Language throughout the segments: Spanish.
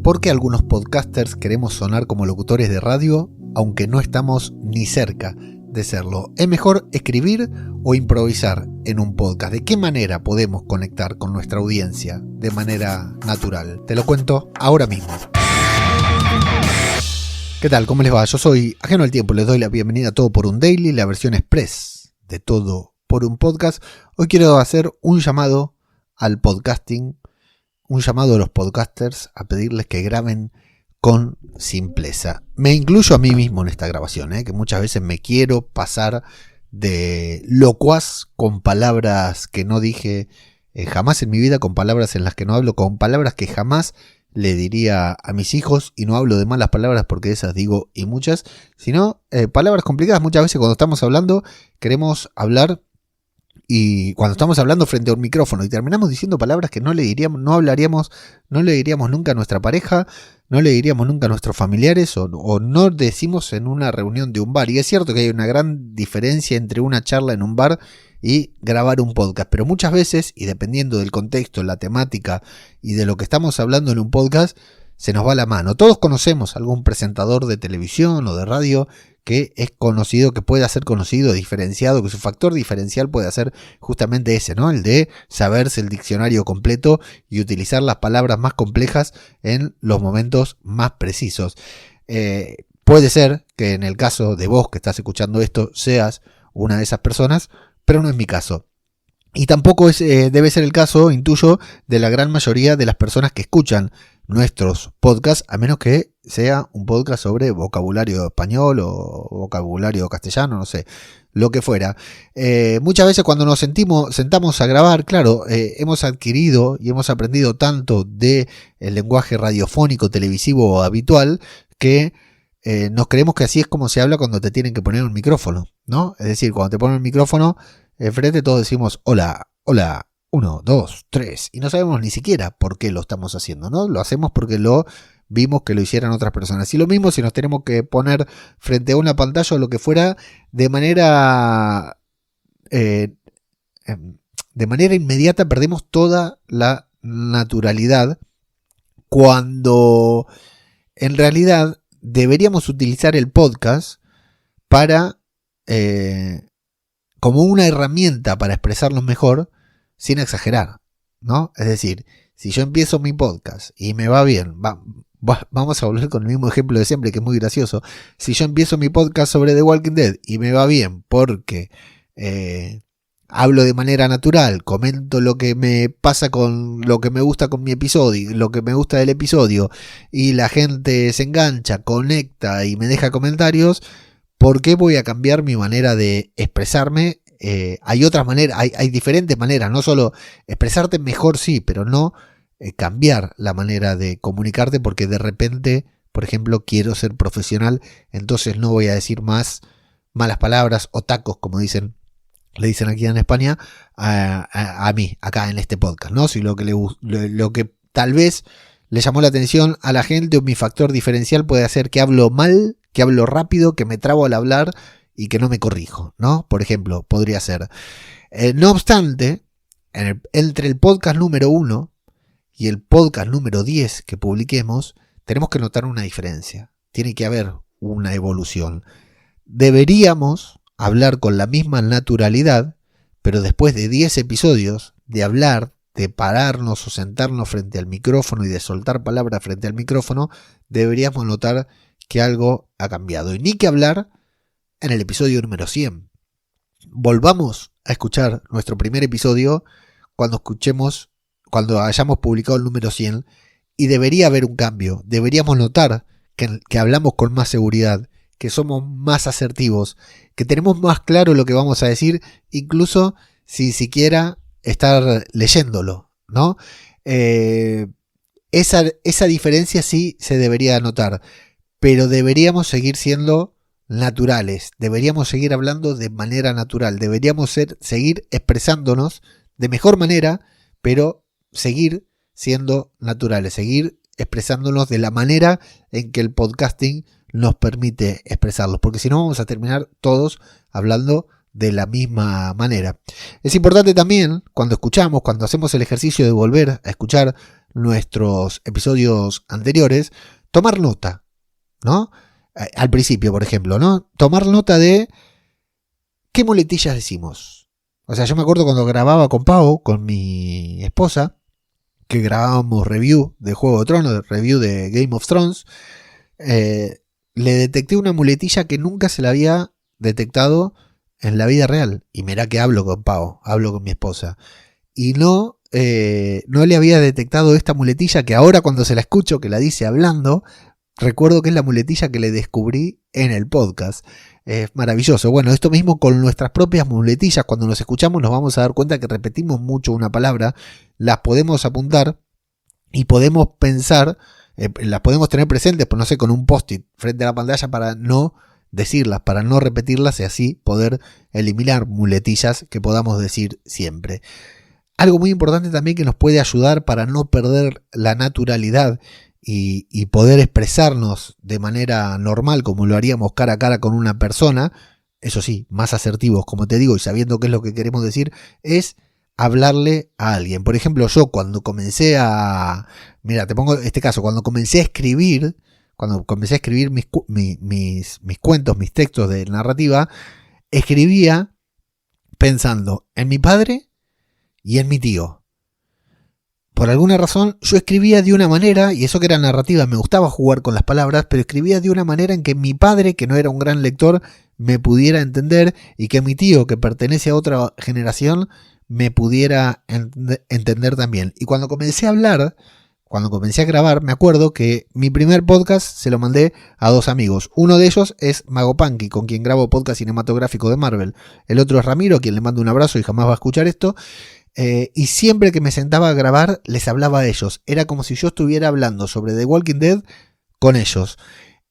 ¿Por qué algunos podcasters queremos sonar como locutores de radio, aunque no estamos ni cerca de serlo? ¿Es mejor escribir o improvisar en un podcast? ¿De qué manera podemos conectar con nuestra audiencia de manera natural? Te lo cuento ahora mismo. ¿Qué tal? ¿Cómo les va? Yo soy Ajeno al Tiempo, les doy la bienvenida a Todo por un Daily, la versión express de Todo por un Podcast. Hoy quiero hacer un llamado al podcasting, un llamado a los podcasters a pedirles que graben con simpleza. Me incluyo a mí mismo en esta grabación, que muchas veces me quiero pasar de locuaz con palabras que no dije jamás en mi vida, con palabras en las que no hablo, con palabras que jamás le diría a mis hijos, y no hablo de malas palabras porque esas digo y muchas, sino palabras complicadas. Muchas veces cuando estamos hablando queremos hablar, y cuando estamos hablando frente a un micrófono y terminamos diciendo palabras que no le diríamos nunca a nuestra pareja, no le diríamos nunca a nuestros familiares, o no decimos en una reunión de un bar. Y es cierto que hay una gran diferencia entre una charla en un bar y grabar un podcast, pero muchas veces, y dependiendo del contexto, la temática y de lo que estamos hablando en un podcast, se nos va la mano. Todos conocemos algún presentador de televisión o de radio que es conocido, que puede ser conocido, diferenciado, que su factor diferencial puede ser justamente ese, ¿no? El de saberse el diccionario completo y utilizar las palabras más complejas en los momentos más precisos. Puede ser que en el caso de vos que estás escuchando esto seas una de esas personas, pero no es mi caso. Y tampoco debe ser el caso, intuyo, de la gran mayoría de las personas que escuchan nuestros podcasts, a menos que sea un podcast sobre vocabulario español o vocabulario castellano, no sé, lo que fuera. Muchas veces cuando nos sentamos a grabar, claro, hemos adquirido y hemos aprendido tanto del lenguaje radiofónico, televisivo habitual, que nos creemos que así es como se habla cuando te tienen que poner un micrófono, ¿no? Es decir, cuando te ponen un micrófono enfrente, todos decimos hola, hola, 1, 2, 3, y no sabemos ni siquiera por qué lo estamos haciendo, ¿no? Lo hacemos porque lo vimos que lo hicieran otras personas. Y lo mismo si nos tenemos que poner frente a una pantalla o lo que fuera de manera inmediata, perdemos toda la naturalidad, cuando en realidad deberíamos utilizar el podcast para como una herramienta para expresarnos mejor sin exagerar, ¿no? Es decir, si yo empiezo mi podcast y me va bien, vamos a volver con el mismo ejemplo de siempre, que es muy gracioso. Si yo empiezo mi podcast sobre The Walking Dead y me va bien porque hablo de manera natural, comento lo que me pasa con lo que me gusta con mi episodio, lo que me gusta del episodio, y la gente se engancha, conecta y me deja comentarios, ¿por qué voy a cambiar mi manera de expresarme? Hay otras maneras, hay diferentes maneras, no solo expresarte mejor, sí, pero no cambiar la manera de comunicarte porque de repente, por ejemplo, quiero ser profesional, entonces no voy a decir más malas palabras o tacos, como le dicen aquí en España, a mí, acá en este podcast, ¿no? Si lo que tal vez le llamó la atención a la gente, o mi factor diferencial puede hacer que hablo mal, que hablo rápido, que me trabo al hablar y que no me corrijo, ¿no? Por ejemplo, podría ser. No obstante, entre el podcast número 1 y el podcast número 10 que publiquemos, tenemos que notar una diferencia. Tiene que haber una evolución. Deberíamos hablar con la misma naturalidad, pero después de 10 episodios de hablar, de pararnos o sentarnos frente al micrófono y de soltar palabras frente al micrófono, deberíamos notar que algo ha cambiado. Y ni que hablar en el episodio número 100. Volvamos a escuchar nuestro primer episodio cuando hayamos publicado el número 100, y debería haber un cambio. Deberíamos notar que hablamos con más seguridad, que somos más asertivos, que tenemos más claro lo que vamos a decir, incluso sin siquiera estar leyéndolo, ¿no? Esa diferencia sí se debería notar, pero deberíamos seguir siendo naturales, deberíamos seguir hablando de manera natural, deberíamos seguir expresándonos de mejor manera, pero seguir siendo naturales, seguir expresándonos de la manera en que el podcasting nos permite expresarlos, porque si no vamos a terminar todos hablando de la misma manera. Es importante también, cuando hacemos el ejercicio de volver a escuchar nuestros episodios anteriores, tomar nota, ¿no? Al principio, por ejemplo, ¿no? Tomar nota de qué muletillas decimos. O sea, yo me acuerdo cuando grababa con Pau, con mi esposa, que grabábamos review de Juego de Tronos, review de Game of Thrones, le detecté una muletilla que nunca se la había detectado en la vida real. Y mirá que hablo con Pau, hablo con mi esposa. Y no le había detectado esta muletilla que ahora cuando se la escucho, que la dice hablando, recuerdo que es la muletilla que le descubrí en el podcast. Es maravilloso. Bueno, esto mismo con nuestras propias muletillas. Cuando nos escuchamos nos vamos a dar cuenta que repetimos mucho una palabra. Las podemos apuntar y podemos pensar, las podemos tener presentes, pues no sé, con un post-it frente a la pantalla para no decirlas, para no repetirlas y así poder eliminar muletillas que podamos decir siempre. Algo muy importante también que nos puede ayudar para no perder la naturalidad y poder expresarnos de manera normal como lo haríamos cara a cara con una persona, eso sí, más asertivos como te digo y sabiendo qué es lo que queremos decir, es hablarle a alguien. Por ejemplo, yo cuando comencé a... Mira, te pongo este caso, cuando comencé a escribir mis cuentos, mis textos de narrativa, escribía pensando en mi padre y en mi tío. Por alguna razón yo escribía de una manera, y eso que era narrativa, me gustaba jugar con las palabras, pero escribía de una manera en que mi padre, que no era un gran lector, me pudiera entender y que mi tío, que pertenece a otra generación, me pudiera entender también. Y cuando comencé a hablar, cuando comencé a grabar, me acuerdo que mi primer podcast se lo mandé a 2 amigos. Uno de ellos es Mago Punky, con quien grabo podcast cinematográfico de Marvel. El otro es Ramiro, a quien le mando un abrazo y jamás va a escuchar esto. Y siempre que me sentaba a grabar, les hablaba a ellos. Era como si yo estuviera hablando sobre The Walking Dead con ellos.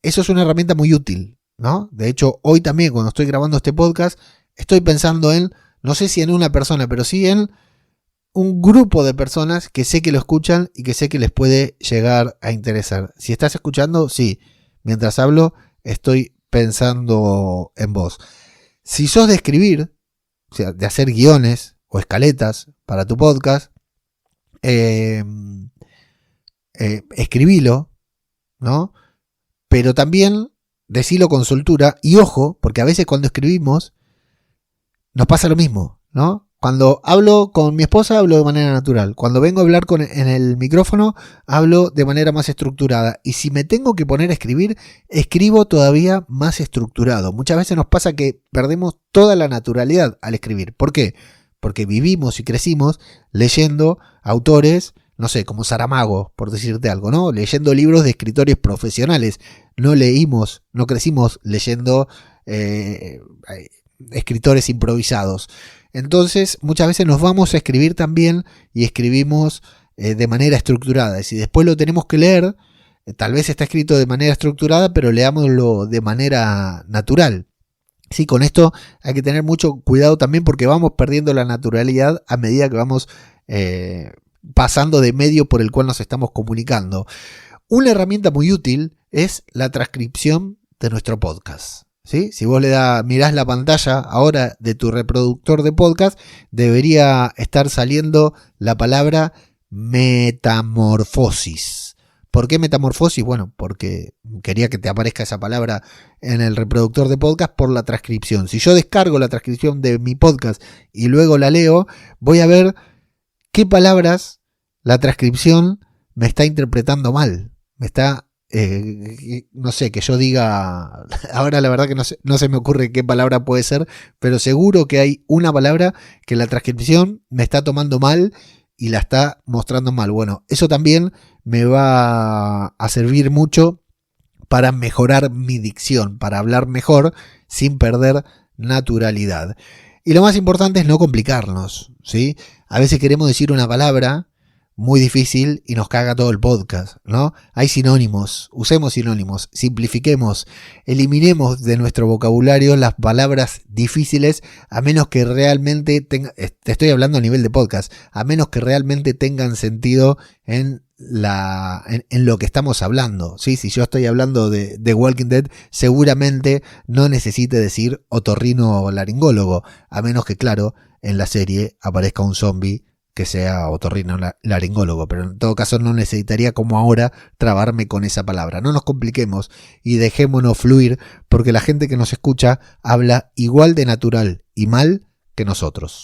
Eso es una herramienta muy útil, ¿no? De hecho, hoy también, cuando estoy grabando este podcast, estoy pensando en, no sé si en una persona, pero sí en un grupo de personas que sé que lo escuchan y que sé que les puede llegar a interesar. Si estás escuchando, sí. Mientras hablo, estoy pensando en vos. Si sos de escribir, o sea, de hacer guiones o escaletas para tu podcast, escribilo, ¿no? Pero también decilo con soltura y ojo, porque a veces cuando escribimos nos pasa lo mismo, ¿no? Cuando hablo con mi esposa hablo de manera natural. Cuando vengo a hablar en el micrófono hablo de manera más estructurada. Y si me tengo que poner a escribir, escribo todavía más estructurado. Muchas veces nos pasa que perdemos toda la naturalidad al escribir. ¿Por qué? Porque vivimos y crecimos leyendo autores, no sé, como Saramago, por decirte algo, ¿no? Leyendo libros de escritores profesionales. No crecimos leyendo escritores improvisados. Entonces, muchas veces nos vamos a escribir también y escribimos de manera estructurada. Y si después lo tenemos que leer, tal vez está escrito de manera estructurada, pero leámoslo de manera natural. Sí, con esto hay que tener mucho cuidado también porque vamos perdiendo la naturalidad a medida que vamos pasando de medio por el cual nos estamos comunicando. Una herramienta muy útil es la transcripción de nuestro podcast. ¿Sí? Si vos mirás la pantalla ahora de tu reproductor de podcast, debería estar saliendo la palabra metamorfosis. ¿Por qué metamorfosis? Bueno, porque quería que te aparezca esa palabra en el reproductor de podcast por la transcripción. Si yo descargo la transcripción de mi podcast y luego la leo, voy a ver qué palabras la transcripción me está interpretando mal. Me está... no sé, que yo diga, ahora la verdad que no se me ocurre qué palabra puede ser, pero seguro que hay una palabra que la transcripción me está tomando mal y la está mostrando mal. Bueno, eso también me va a servir mucho para mejorar mi dicción, para hablar mejor sin perder naturalidad. Y lo más importante es no complicarnos, ¿sí? A veces queremos decir una palabra muy difícil y nos caga todo el podcast, ¿no? Hay sinónimos, usemos sinónimos, simplifiquemos, eliminemos de nuestro vocabulario las palabras difíciles, a menos que realmente te estoy hablando a nivel de podcast, a menos que realmente tengan sentido en lo que estamos hablando, ¿sí? Si yo estoy hablando de Walking Dead, seguramente no necesite decir otorrinolaringólogo, a menos que, claro, en la serie aparezca un zombie que sea otorrinolaringólogo, pero en todo caso no necesitaría como ahora trabarme con esa palabra. No nos compliquemos y dejémonos fluir, porque la gente que nos escucha habla igual de natural y mal que nosotros.